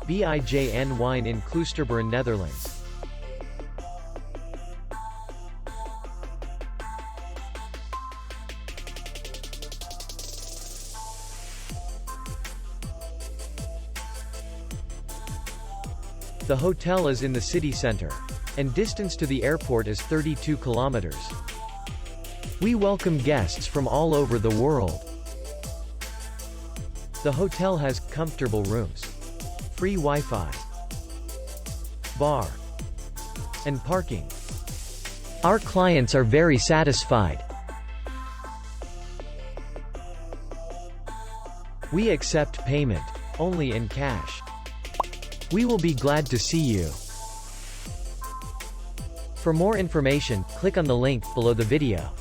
Bij Anne Wine in Kloosterburen, Netherlands. The hotel is in the city center, and distance to the airport is 32 kilometers. We welcome guests from all over the world. The hotel has comfortable rooms, free Wi-Fi, bar, and parking. Our clients are very satisfied. We accept payment only in cash. We will be glad to see you. For more information, click on the link below the video.